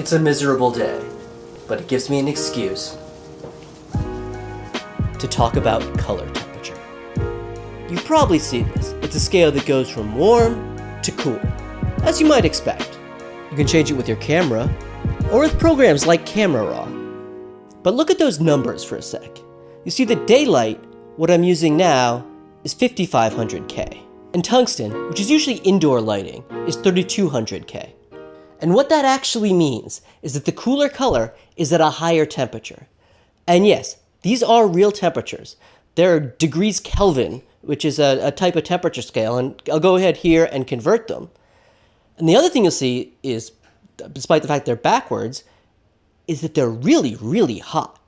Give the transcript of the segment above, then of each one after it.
It's a miserable day, but it gives me an excuse to talk about color temperature. You've probably seen this. It's a scale that goes from warm to cool, as you might expect. You can change it with your camera, or with programs like Camera Raw. But look at those numbers for a sec. You see the daylight, what I'm using now, is 5500K. And tungsten, which is usually indoor lighting, is 3200K. And what that actually means is that the cooler color is at a higher temperature. And yes, these are real temperatures. They're degrees Kelvin, which is a type of temperature scale, and I'll go ahead here and convert them. And the other thing you'll see is, despite the fact they're backwards, is that they're really, really hot.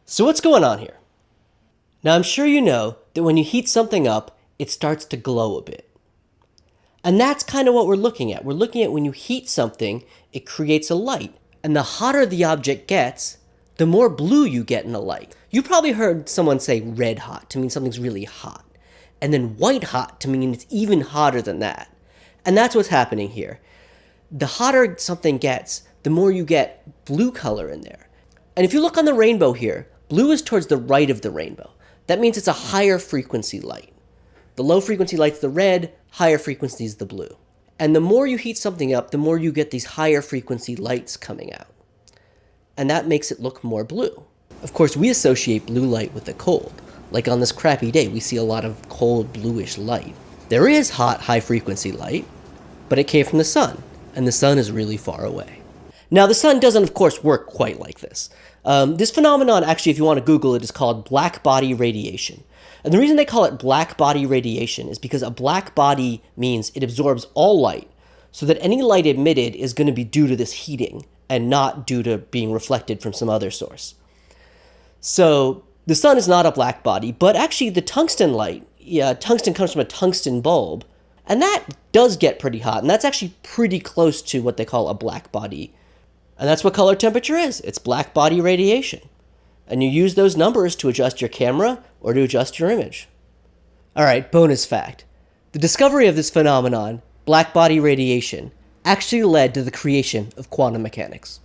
So what's going on here? Now I'm sure you know that when you heat something up, it starts to glow a bit. And that's kind of what we're looking at. We're looking at when you heat something, it creates a light. And the hotter the object gets, the more blue you get in a light. You probably heard someone say red hot to mean something's really hot. And then white hot to mean it's even hotter than that. And that's what's happening here. The hotter something gets, the more you get blue color in there. And if you look on the rainbow here, blue is towards the right of the rainbow. That means it's a higher frequency light. The low frequency light's the red, higher frequency is the blue. And the more you heat something up, the more you get these higher frequency lights coming out. And that makes it look more blue. Of course, we associate blue light with the cold. Like on this crappy day, we see a lot of cold bluish light. There is hot, high frequency light, but it came from the sun, and the sun is really far away. Now, the sun doesn't, of course, work quite like this. This phenomenon, actually, if you want to Google it, is called black body radiation. And the reason they call it black body radiation is because a black body means it absorbs all light, so that any light emitted is going to be due to this heating and not due to being reflected from some other source. So the sun is not a black body, but actually the tungsten light, tungsten comes from a tungsten bulb, and that does get pretty hot, and that's actually pretty close to what they call a black body. And that's what color temperature is. It's black body radiation. And you use those numbers to adjust your camera or to adjust your image. All right, bonus fact. The discovery of this phenomenon, black body radiation, actually led to the creation of quantum mechanics.